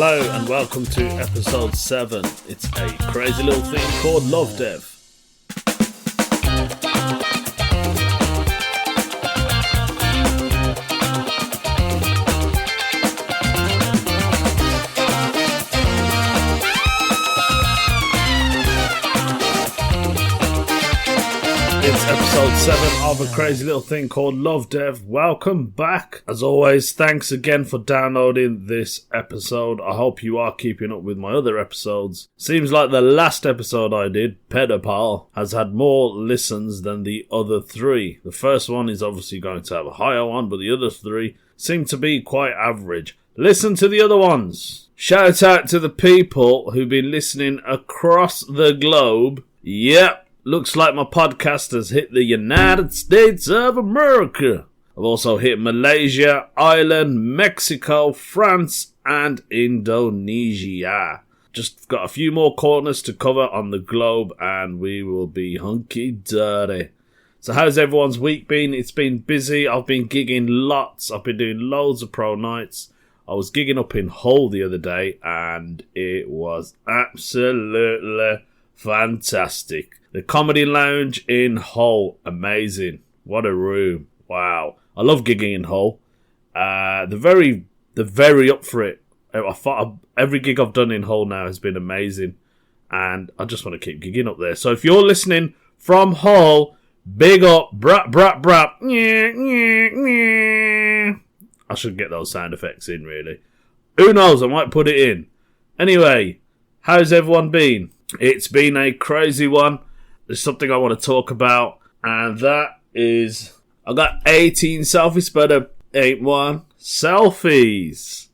Hello and welcome to episode 7. It's a crazy little thing called Love Dev. It's episode 7 of a crazy little thing called Love Dev. Welcome back. As always, thanks again for downloading this episode. I hope you are keeping up with my other episodes. Seems like the last episode I did, Pedopal, has had more listens than the other 3. The first one is obviously going to have a higher one, but the other 3 seem to be quite average. Listen to the other ones. Shout out to the people who've been listening across the globe. Yep. Looks like my podcast has hit the United States of America. I've also hit Malaysia, Ireland, Mexico, France, and Indonesia. Just got a few more corners to cover on the globe, and we will be hunky-dory. So how's everyone's week been? It's been busy. I've been gigging lots. I've been doing loads of pro nights. I was gigging up in Hull the other day, and it was absolutely fantastic. The Comedy Lounge in Hull, amazing. What a room. Wow. I love gigging in Hull. They're very up for it. I thought every gig I've done in Hull now has been amazing. And I just want to keep gigging up there. So if you're listening from Hull, big up, brap, brap, brap. I should get those sound effects in, really. Who knows, I might put it in. Anyway, how's everyone been? It's been a crazy one. There's something I want to talk about, and that is I got 18 selfies, but I ain't one. Selfies.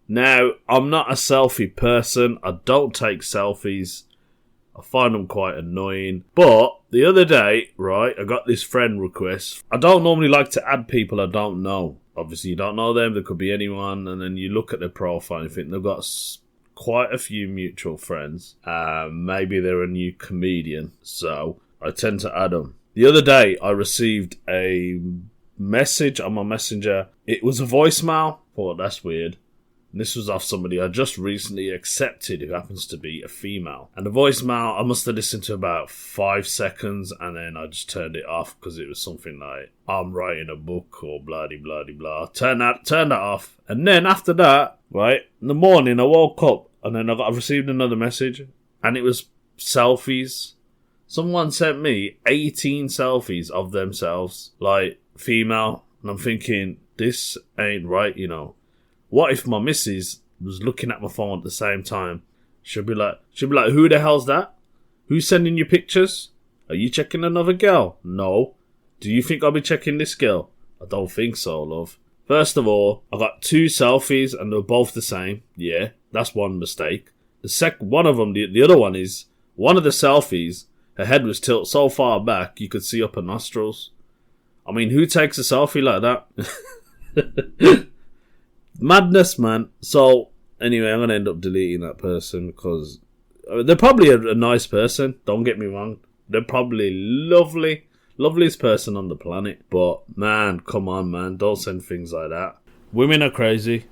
Now, I'm not a selfie person. I don't take selfies. I find them quite annoying. But the other day, right, I got this friend request. I don't normally like to add people I don't know. Obviously, you don't know them. There could be anyone, and then you look at their profile and you think they've got quite a few mutual friends. Maybe they're a new comedian, so I tend to add them. The other day, I received a message on my messenger. It was a voicemail. Oh, that's weird. And this was off somebody I just recently accepted who happens to be a female. And the voicemail, I must have listened to about 5 seconds, and then I just turned it off because it was something like, I'm writing a book or blah-de-blah-de-blah. Turn that off. And then after that, right, in the morning I woke up and then I received another message and it was selfies. Someone sent me 18 selfies of themselves, like female, and I'm thinking, this ain't right, you know. What if my missus was looking at my phone at the same time? She'll be like, who the hell's that? Who's sending you pictures? Are you checking another girl? No. Do you think I'll be checking this girl? I don't think so, love. First of all, I got 2 selfies and they're both the same. Yeah, that's one mistake. One of them, the other one is, one of the selfies, her head was tilted so far back you could see up her nostrils. I mean, who takes a selfie like that? Madness, man. So, anyway, I'm going to end up deleting that person because they're probably a nice person. Don't get me wrong. They're probably loveliest person on the planet. But, man, come on, man. Don't send things like that. Women are crazy.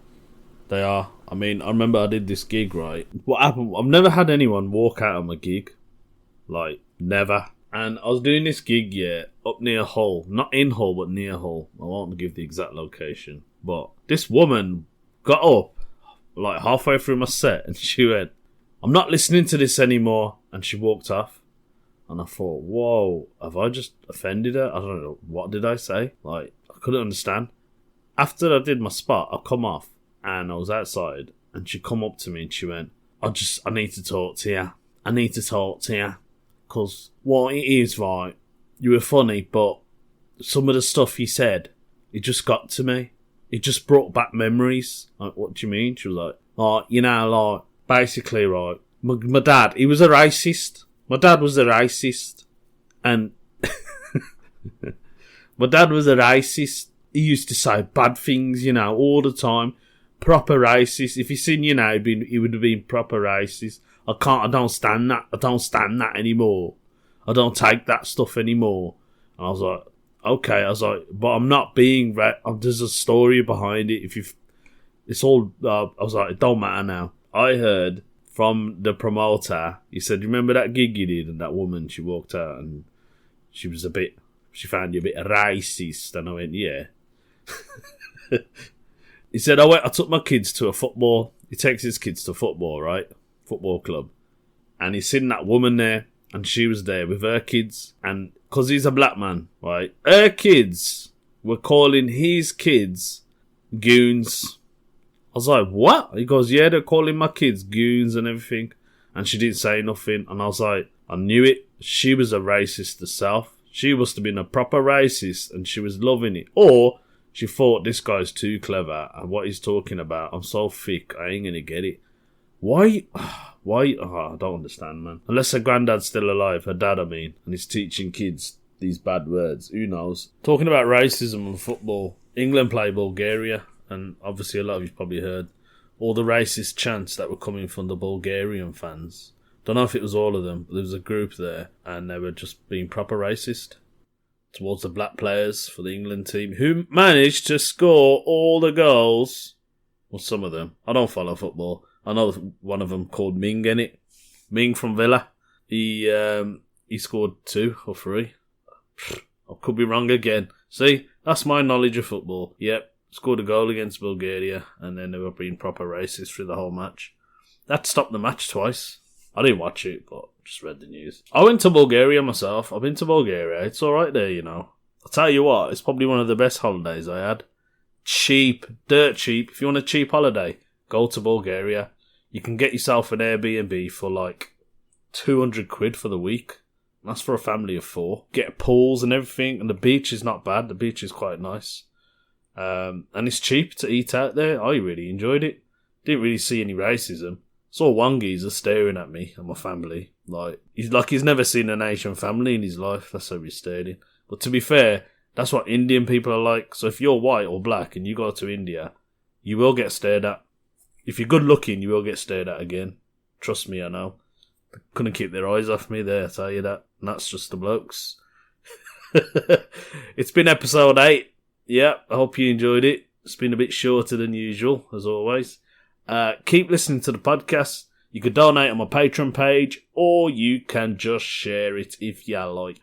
They are. I mean, I remember I did this gig, right? What happened? I've never had anyone walk out of my gig. Like, never. And I was doing this gig, yeah, up near Hull. Not in Hull, but near Hull. I won't give the exact location. But this woman got up, like, halfway through my set, and she went, I'm not listening to this anymore. And she walked off. And I thought, whoa, have I just offended her? I don't know. What did I say? Like, I couldn't understand. After I did my spot, I come off, and I was outside, and she come up to me, and she went, I need to talk to you. I need to talk to you. Because what it is, right, you were funny, but some of the stuff you said, it just got to me. It just brought back memories. Like, what do you mean? She was like, basically, right, my dad, he was a racist. My dad was a racist. And my dad was a racist. He used to say bad things, all the time. Proper racist. If he seen you now, he would have been proper racist. I don't stand that. I don't stand that anymore. I don't take that stuff anymore. And I was like, okay. I was like, but I'm not being there's a story behind it. it's all, I was like, it don't matter now. I heard from the promoter, he said, remember that gig you did? And that woman, she walked out and she found you a bit racist. And I went, yeah. He said, I took my kids to he takes his kids to football, right? Football club. And he's seen that woman there, and she was there with her kids. And because he's a black man, right? Her kids were calling his kids goons. I was like, what? He goes, yeah, they're calling my kids goons and everything. And she didn't say nothing. And I was like, I knew it. She was a racist herself. She must have been a proper racist, and she was loving it. Or she thought, this guy's too clever, and what he's talking about, I'm so thick, I ain't gonna get it. Why? Oh, I don't understand, man. Unless her granddad's still alive, her dad, I mean, and he's teaching kids these bad words. Who knows? Talking about racism and football, England play Bulgaria, and obviously a lot of you've probably heard all the racist chants that were coming from the Bulgarian fans. Don't know if it was all of them, but there was a group there, and they were just being proper racist towards the black players for the England team, who managed to score all the goals. Well, some of them. I don't follow football. I know one of them called Ming in it. Ming from Villa. He scored 2 or 3. I could be wrong again. See, that's my knowledge of football. Yep, scored a goal against Bulgaria, and then they were being proper racist through the whole match. That stopped the match twice. I didn't watch it, but just read the news. I went to Bulgaria myself. I've been to Bulgaria. It's alright there, you know. I'll tell you what, it's probably one of the best holidays I had. Cheap, dirt cheap. If you want a cheap holiday, go to Bulgaria. You can get yourself an Airbnb for like 200 quid for the week. That's for a family of 4. Get pools and everything, and the beach is not bad. The beach is quite nice. And it's cheap to eat out there. I really enjoyed it. Didn't really see any racism. Saw one geezer staring at me and my family. He's never seen an Asian family in his life. That's how he stared in. But to be fair, that's what Indian people are like. So if you're white or black and you go to India, you will get stared at. If you're good looking, you will get stared at again. Trust me, I know. They couldn't keep their eyes off me there, I tell you that. And that's just the blokes. It's been episode 8. Yeah, I hope you enjoyed it. It's been a bit shorter than usual, as always. Keep listening to the podcast. You could donate on my Patreon page, or you can just share it if you like.